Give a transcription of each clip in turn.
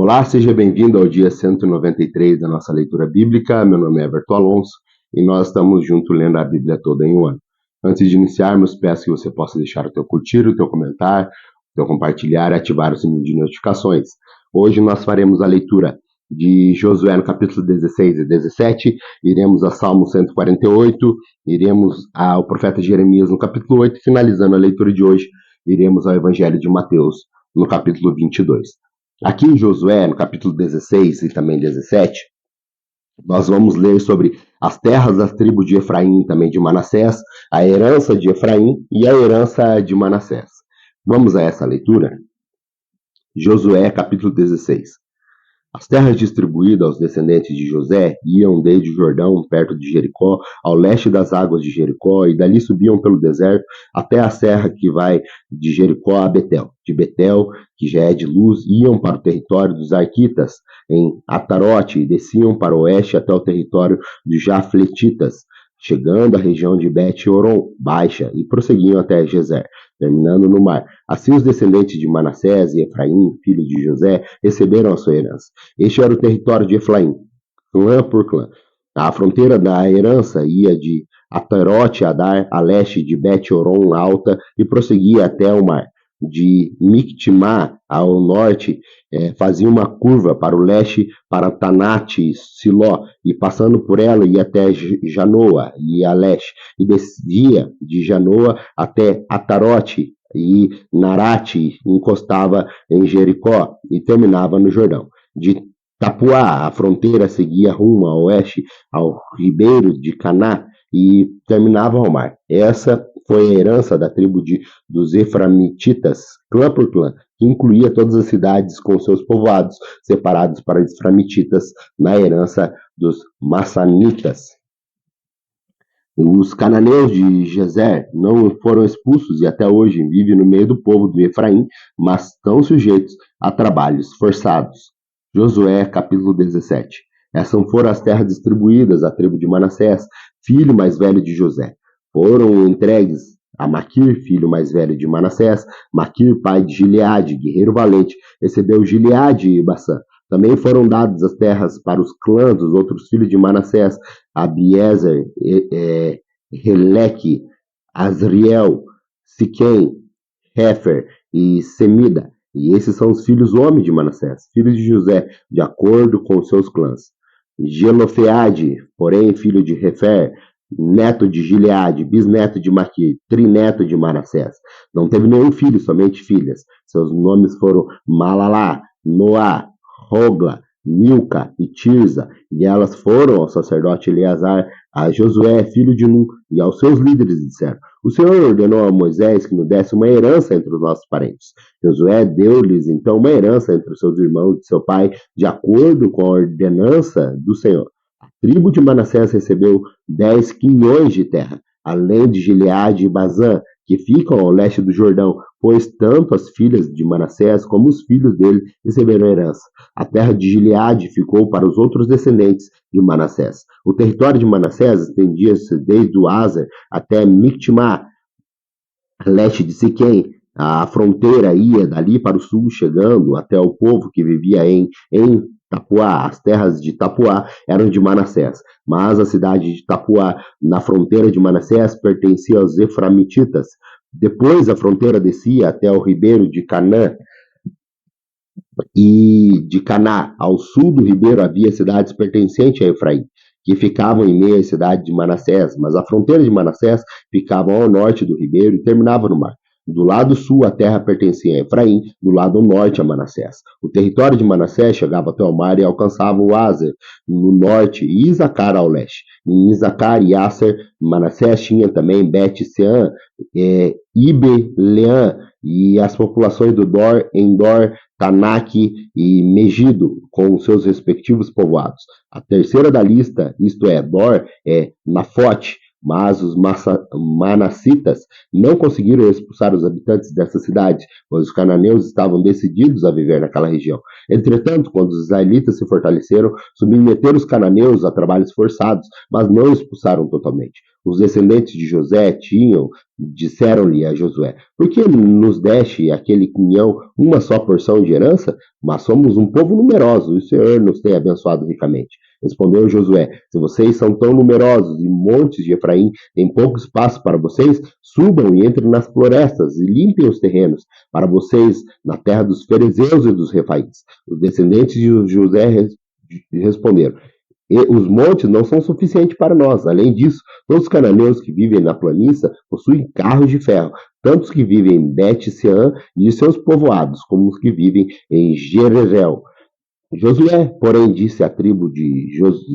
Olá, seja bem-vindo ao dia 193 da nossa leitura bíblica. Meu nome é Everton Alonso e nós estamos juntos lendo a Bíblia toda em um ano. Antes de iniciarmos, peço que você possa deixar o teu curtir, o teu comentário, o teu compartilhar e ativar o sininho de notificações. Hoje nós faremos a leitura de Josué no capítulo 16 e 17, iremos a Salmo 148, iremos ao profeta Jeremias no capítulo 8, finalizando a leitura de hoje, iremos ao Evangelho de Mateus no capítulo 22. Aqui em Josué, no capítulo 16 e também 17, nós vamos ler sobre as terras das tribos de Efraim e também de Manassés, a herança de Efraim e a herança de Manassés. Vamos a essa leitura? Josué, capítulo 16. As terras distribuídas aos descendentes de José iam desde o Jordão, perto de Jericó, ao leste das águas de Jericó, e dali subiam pelo deserto até a serra que vai de Jericó a Betel. De Betel, que já é de Luz, iam para o território dos Arquitas, em Atarote, e desciam para o oeste até o território dos Jafletitas, chegando à região de Bet-Horon Baixa, e prosseguiam até Gezer, terminando no mar. Assim os descendentes de Manassés e Efraim, filho de José, receberam a sua herança. Este era o território de Efraim, clã por clã. A fronteira da herança ia de Atarote Adar a leste de Bet-Horon Alta e prosseguia até o mar. De Mictimá ao norte, fazia uma curva para o leste, para Tanate Siló, e passando por ela ia até Janoa, e a leste, e descia de Janoa até Atarote, e Narate encostava em Jericó, e terminava no Jordão. De Tapuá, a fronteira seguia rumo ao oeste, ao ribeiro de Caná, e terminava ao mar. Essa foi a herança da tribo dos Eframititas, clã por clã, que incluía todas as cidades com seus povoados, separados para os Eframititas na herança dos Massanitas. Os cananeus de Gezer não foram expulsos e até hoje vivem no meio do povo do Efraim, mas estão sujeitos a trabalhos forçados. Josué, capítulo 17. Essas foram as terras distribuídas à tribo de Manassés, filho mais velho de José. Foram entregues a Maquir, filho mais velho de Manassés. Maquir, pai de Gileade, guerreiro valente, recebeu Gileade e Bassã. Também foram dadas as terras para os clãs dos outros filhos de Manassés, Abiezer, Heleque, Azriel, Siquém, Hefer e Semida. E esses são os filhos homens de Manassés, filhos de José, de acordo com seus clãs. Gelofeade, porém, filho de Hefer, neto de Gileade, bisneto de Maquir, trineto de Manassés. Não teve nenhum filho, somente filhas. Seus nomes foram Malalá, Noá, Rogla, Milca e Tirza, e elas foram ao sacerdote Eleazar, a Josué, filho de Nun, e aos seus líderes disseram: o Senhor ordenou a Moisés que nos desse uma herança entre os nossos parentes. Josué deu-lhes então uma herança entre os seus irmãos de seu pai, de acordo com a ordenança do Senhor. A tribo de Manassés recebeu 10 quinhões de terra, além de Gileade e Bazã, que ficam ao leste do Jordão, pois tanto as filhas de Manassés como os filhos dele receberam herança. A terra de Gileade ficou para os outros descendentes de Manassés. O território de Manassés estendia-se desde o Azer até Mictimá, a leste de Siquém. A fronteira ia dali para o sul, chegando até o povo que vivia em Tapuá. As terras de Tapuá eram de Manassés, mas a cidade de Tapuá, na fronteira de Manassés, pertencia aos Eframititas. Depois a fronteira descia até o ribeiro de Canã, e de Caná, ao sul do ribeiro, havia cidades pertencentes a Efraim, que ficavam em meio à cidade de Manassés, mas a fronteira de Manassés ficava ao norte do ribeiro e terminava no mar. Do lado sul, a terra pertencia a Efraim, do lado norte a Manassés. O território de Manassés chegava até o mar e alcançava o Azer no norte e Isacar ao leste. Em Isacar e Aser, Manassés tinha também Bet-Sean, Ibeleã e as populações do Dor, Endor, Tanak e Megido, com seus respectivos povoados. A terceira da lista, isto é, Dor, é Nafote, Mas os manassitas não conseguiram expulsar os habitantes dessa cidade, pois os cananeus estavam decididos a viver naquela região. Entretanto, quando os israelitas se fortaleceram, submeteram os cananeus a trabalhos forçados, mas não expulsaram totalmente. Os descendentes de José disseram-lhe a Josué: por que nos deste aquele quinhão uma só porção de herança? Mas somos um povo numeroso e o Senhor nos tem abençoado ricamente. Respondeu Josué: se vocês são tão numerosos e montes de Efraim têm pouco espaço para vocês, subam e entrem nas florestas e limpem os terrenos para vocês na terra dos fariseus e dos refaíns. Os descendentes de José responderam: e os montes não são suficientes para nós. Além disso, todos os cananeus que vivem na planície possuem carros de ferro, tanto os que vivem em Bet-Sean e seus povoados, como os que vivem em Jerezeel. Josué, porém, disse à tribo de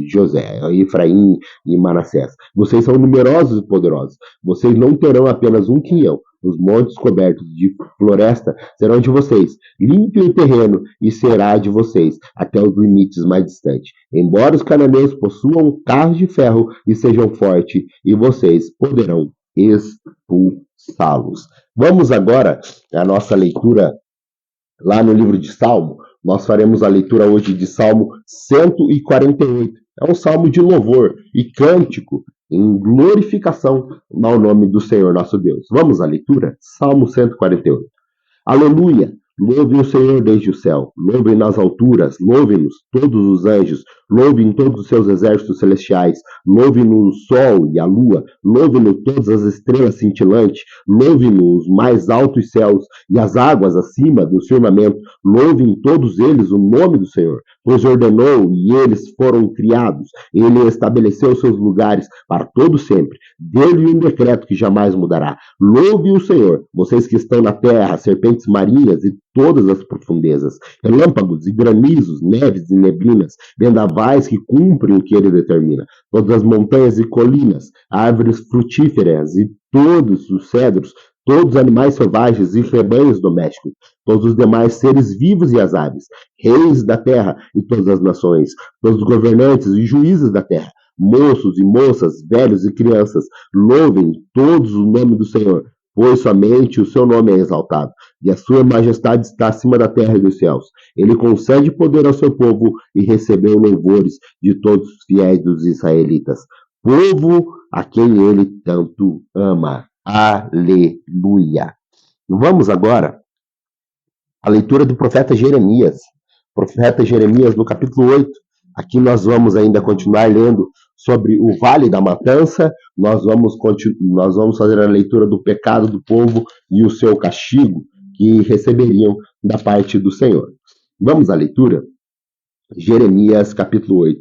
José, Efraim e Manassés: vocês são numerosos e poderosos. Vocês não terão apenas um quinhão. Os montes cobertos de floresta serão de vocês. Limpe o terreno e será de vocês, até os limites mais distantes. Embora os cananeus possuam carros de ferro e sejam fortes, e vocês poderão expulsá-los. Vamos agora à nossa leitura lá no livro de Salmo. Nós faremos a leitura hoje de Salmo 148. É um salmo de louvor e cântico em glorificação ao nome do Senhor nosso Deus. Vamos à leitura? Salmo 148. Aleluia! Louvem o Senhor desde o céu, louvem nas alturas, louvem-nos todos os anjos, louvem todos os seus exércitos celestiais, louvem-no o sol e a lua, louvem-no todas as estrelas cintilantes, louvem-no os mais altos céus e as águas acima do firmamento, louvem todos eles o nome do Senhor, pois ordenou e eles foram criados, ele estabeleceu seus lugares para todo sempre, deu-lhe um decreto que jamais mudará. Louve o Senhor, vocês que estão na terra, serpentes marinhas e todas as profundezas, relâmpagos e granizos, neves e neblinas, vendavais que cumprem o que ele determina, todas as montanhas e colinas, árvores frutíferas e todos os cedros, todos os animais selvagens e rebanhos domésticos, todos os demais seres vivos e as aves, reis da terra e todas as nações, todos os governantes e juízes da terra, moços e moças, velhos e crianças, louvem todos o nome do Senhor, pois somente o seu nome é exaltado, e a sua majestade está acima da terra e dos céus. Ele concede poder ao seu povo e recebeu louvores de todos os fiéis dos israelitas, povo a quem ele tanto ama. Aleluia! Vamos agora à leitura do profeta Jeremias. Profeta Jeremias, no capítulo 8. Aqui nós vamos ainda continuar lendo sobre o Vale da Matança. Nós vamos fazer a leitura do pecado do povo e o seu castigo que receberiam da parte do Senhor. Vamos à leitura? Jeremias, capítulo 8.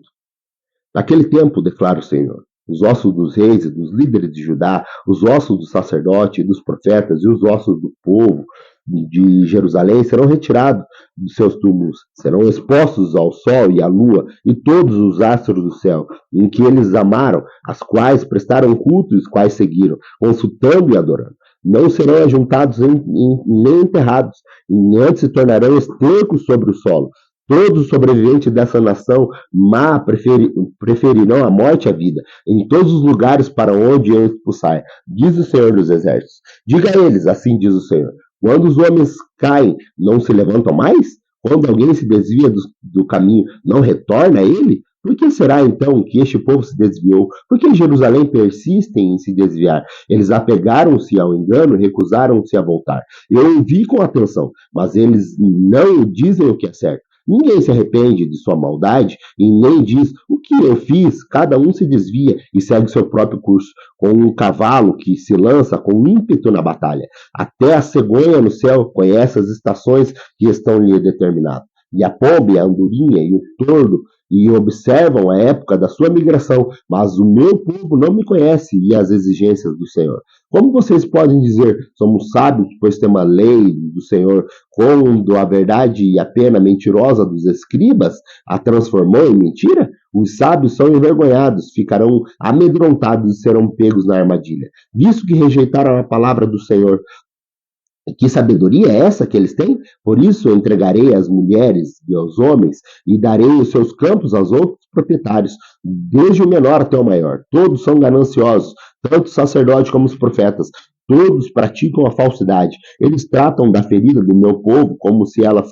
Naquele tempo, declara o Senhor, os ossos dos reis e dos líderes de Judá, os ossos do sacerdote e dos profetas e os ossos do povo de Jerusalém serão retirados dos seus túmulos, serão expostos ao sol e à lua e todos os astros do céu, em que eles amaram, as quais prestaram culto e os quais seguiram, consultando e adorando. Não serão ajuntados nem enterrados, e antes se tornarão estencos sobre o solo. Todos os sobreviventes dessa nação má preferirão a morte à vida, em todos os lugares para onde eu expulsar, diz o Senhor dos Exércitos. Diga a eles, assim diz o Senhor, quando os homens caem, não se levantam mais? Quando alguém se desvia do caminho, não retorna a ele? Por que será então que este povo se desviou? Por que Jerusalém persiste em se desviar? Eles apegaram-se ao engano e recusaram-se a voltar. Eu ouvi com atenção, mas eles não dizem o que é certo. Ninguém se arrepende de sua maldade e nem diz o que eu fiz. Cada um se desvia e segue seu próprio curso, como um cavalo que se lança com ímpeto na batalha. Até a cegonha no céu conhece as estações que estão lhe determinadas. E a pomba, a andorinha e o tordo e observam a época da sua migração, mas o meu povo não me conhece e as exigências do Senhor. Como vocês podem dizer, somos sábios, pois tem uma lei do Senhor, quando a verdade e a pena mentirosa dos escribas a transformou em mentira? Os sábios são envergonhados, ficarão amedrontados e serão pegos na armadilha. Visto que rejeitaram a palavra do Senhor, que sabedoria é essa que eles têm? Por isso eu entregarei as mulheres e aos homens, e darei os seus campos aos outros, proprietários, desde o menor até o maior. Todos são gananciosos, tanto o sacerdote como os profetas. Todos praticam a falsidade. Eles tratam da ferida do meu povo como se ela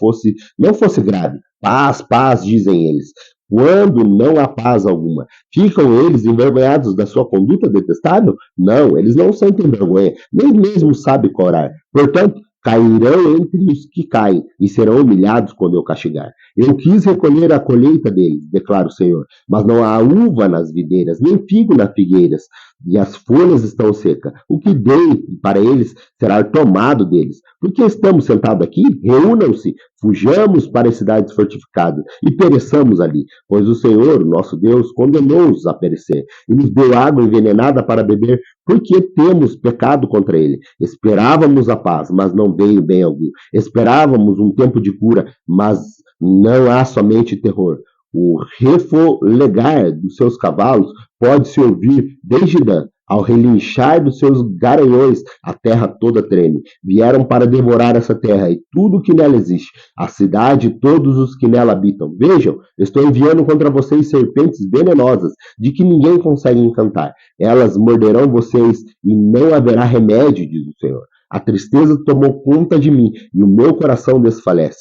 não fosse grave. Paz, paz, dizem eles. Quando não há paz alguma, ficam eles envergonhados da sua conduta detestável? Não, eles não sentem vergonha, nem mesmo sabem corar. Portanto, cairão entre os que caem e serão humilhados quando eu castigar. Eu quis recolher a colheita deles, declara o Senhor, mas não há uva nas videiras, nem figo nas figueiras, e as folhas estão secas. O que dei para eles será tomado deles. Por que estamos sentados aqui? Reúnam-se, fujamos para as cidades fortificadas e pereçamos ali, pois o Senhor, nosso Deus, condenou-os a perecer e nos deu água envenenada para beber, porque temos pecado contra ele. Esperávamos a paz, mas não veio bem algum. Esperávamos um tempo de cura, mas não há somente terror. O refolegar dos seus cavalos pode-se ouvir desde Dan. Ao relinchar dos seus garanhões, a terra toda treme. Vieram para devorar essa terra e tudo que nela existe, a cidade e todos os que nela habitam. Vejam, estou enviando contra vocês serpentes venenosas, de que ninguém consegue encantar. Elas morderão vocês e não haverá remédio, diz o Senhor. A tristeza tomou conta de mim e o meu coração desfalece.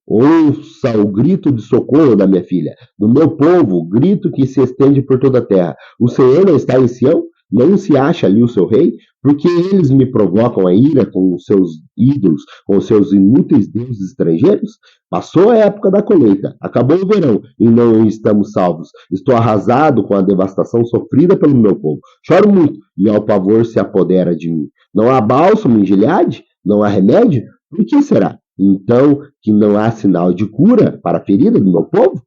Ouça o grito de socorro da minha filha, do meu povo, o grito que se estende por toda a terra. O Senhor não está em Sião? Não se acha ali o seu rei? Porque eles me provocam a ira com os seus ídolos, com os seus inúteis deuses estrangeiros? Passou a época da colheita, acabou o verão e não estamos salvos. Estou arrasado com a devastação sofrida pelo meu povo. Choro muito e ao pavor se apodera de mim. Não há bálsamo em Gileade? Não há remédio? Por que será? Então, que não há sinal de cura para a ferida do meu povo?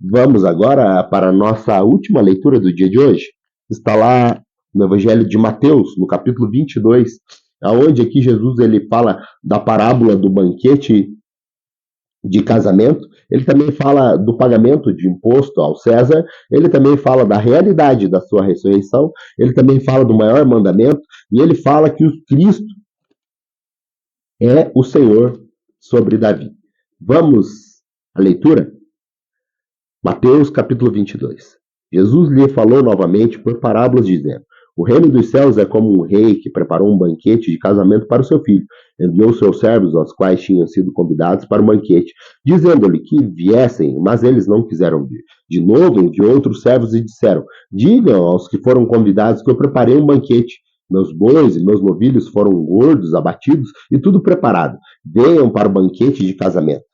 Vamos agora para a nossa última leitura do dia de hoje. Está lá no Evangelho de Mateus, no capítulo 22, onde aqui Jesus ele fala da parábola do banquete de casamento. Ele também fala do pagamento de imposto ao César. Ele também fala da realidade da sua ressurreição. Ele também fala do maior mandamento. E ele fala que o Cristo é o Senhor sobre Davi. Vamos à leitura? Mateus capítulo 22. Jesus lhe falou novamente por parábolas, dizendo: o reino dos céus é como um rei que preparou um banquete de casamento para o seu filho. Enviou seus servos, aos quais tinham sido convidados para o banquete, dizendo-lhe que viessem, mas eles não quiseram vir. De novo enviou outros servos e disseram: digam aos que foram convidados que eu preparei um banquete. Meus bois e meus novilhos foram gordos, abatidos e tudo preparado. Venham para o banquete de casamento.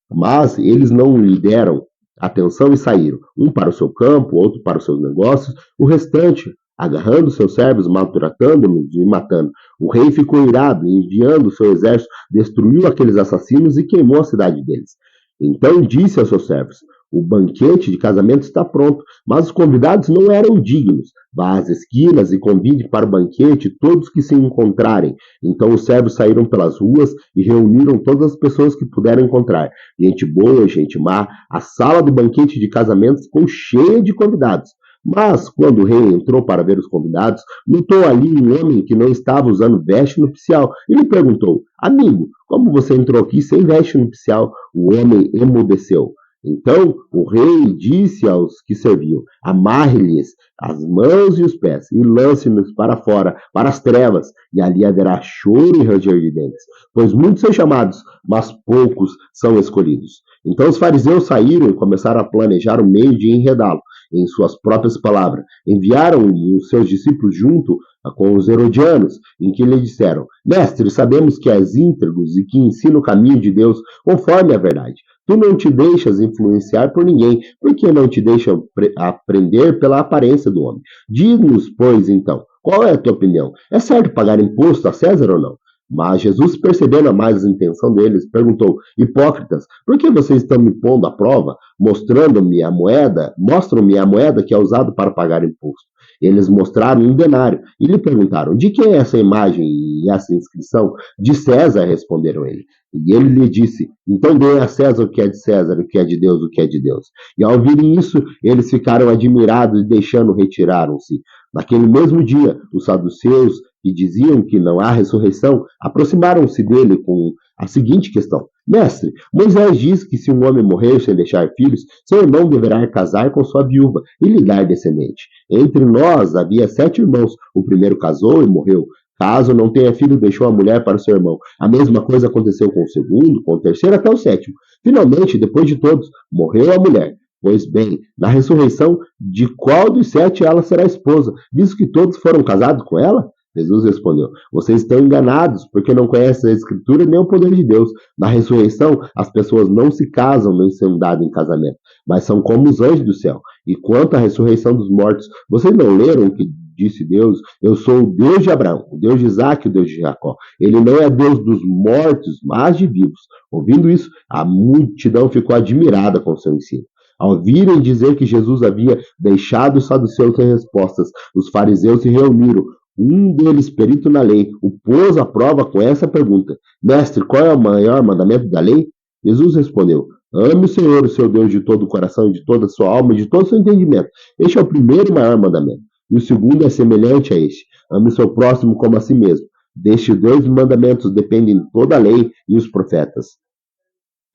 Mas eles não lhe deram atenção e saíram, um para o seu campo, outro para os seus negócios, o restante agarrando seus servos, maltratando-nos e matando. O rei ficou irado e, enviando o seu exército, destruiu aqueles assassinos e queimou a cidade deles. Então disse aos seus servos: o banquete de casamento está pronto, mas os convidados não eram dignos. Vá às esquinas e convide para o banquete todos que se encontrarem. Então os servos saíram pelas ruas e reuniram todas as pessoas que puderam encontrar. Gente boa, gente má. A sala do banquete de casamento ficou cheia de convidados. Mas, quando o rei entrou para ver os convidados, notou ali um homem que não estava usando veste nupcial. Ele perguntou: amigo, como você entrou aqui sem veste nupcial? O homem emudeceu. Então o rei disse aos que serviam: amarre-lhes as mãos e os pés e lance-nos para fora, para as trevas, e ali haverá choro e ranger de dentes. Pois muitos são chamados, mas poucos são escolhidos. Então os fariseus saíram e começaram a planejar o meio de enredá-lo. Em suas próprias palavras, enviaram-lhe os seus discípulos junto com os herodianos, em que lhe disseram: mestre, sabemos que és íntegros e que ensina o caminho de Deus conforme a verdade. Tu não te deixas influenciar por ninguém, porque não te deixa aprender pela aparência do homem. Diz-nos, pois, então, qual é a tua opinião? É certo pagar imposto a César ou não? Mas Jesus, percebendo a mais a intenção deles, perguntou: hipócritas, por que vocês estão me pondo à prova, mostrando-me a moeda, mostram-me a moeda que é usada para pagar imposto? Eles mostraram um denário e lhe perguntaram: de quem é essa imagem e essa inscrição? De César, responderam ele. E ele lhe disse: então dê a César o que é de César, o que é de Deus, o que é de Deus. E ao ouvirem isso, eles ficaram admirados e deixando retiraram-se. Naquele mesmo dia, os saduceus, que diziam que não há ressurreição, aproximaram-se dele com a seguinte questão: Mestre, Moisés diz que se um homem morrer sem deixar filhos, seu irmão deverá casar com sua viúva e lhe dar descendente. Entre nós havia 7 irmãos. O primeiro casou e morreu. Caso não tenha filho, deixou a mulher para o seu irmão. A mesma coisa aconteceu com o segundo, com o terceiro até o sétimo. Finalmente, depois de todos, morreu a mulher. Pois bem, na ressurreição, de qual dos 7 ela será esposa, visto que todos foram casados com ela? Jesus respondeu: Vocês estão enganados, porque não conhecem a Escritura nem o poder de Deus. Na ressurreição, as pessoas não se casam nem são dadas em casamento, mas são como os anjos do céu. E quanto à ressurreição dos mortos, vocês não leram o que disse Deus? Eu sou o Deus de Abraão, o Deus de Isaac e o Deus de Jacó. Ele não é Deus dos mortos, mas de vivos. Ouvindo isso, a multidão ficou admirada com seu ensino. Ao virem dizer que Jesus havia deixado os saduceus sem respostas, os fariseus se reuniram. Um deles, perito na lei, o pôs à prova com essa pergunta: Mestre, qual é o maior mandamento da lei? Jesus respondeu: Ame o Senhor, o seu Deus, de todo o coração, de toda a sua alma e de todo o seu entendimento. Este é o primeiro e maior mandamento. E o segundo é semelhante a este: ame o seu próximo como a si mesmo. Destes 2 mandamentos dependem toda a lei e os profetas.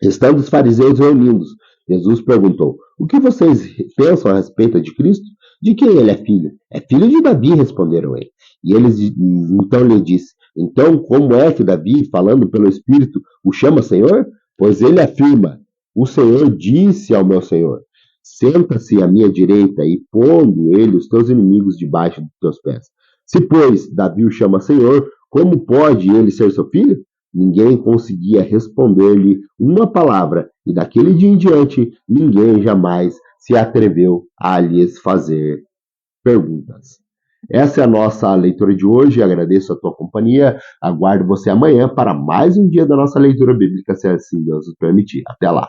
Estando os fariseus reunidos, Jesus perguntou: O que vocês pensam a respeito de Cristo? De quem ele é filho? É filho de Davi, responderam ele. E eles então lhe disse: Então, como é que Davi, falando pelo Espírito, o chama Senhor? Pois ele afirma: O Senhor disse ao meu Senhor: Senta-se à minha direita e pondo ele os teus inimigos debaixo dos teus pés. Se, pois, Davi o chama Senhor, como pode ele ser seu filho? Ninguém conseguia responder-lhe uma palavra, e daquele dia em diante, ninguém jamais se atreveu a lhes fazer perguntas. Essa é a nossa leitura de hoje. Agradeço a tua companhia. Aguardo você amanhã para mais um dia da nossa leitura bíblica, se assim Deus nos permitir. Até lá.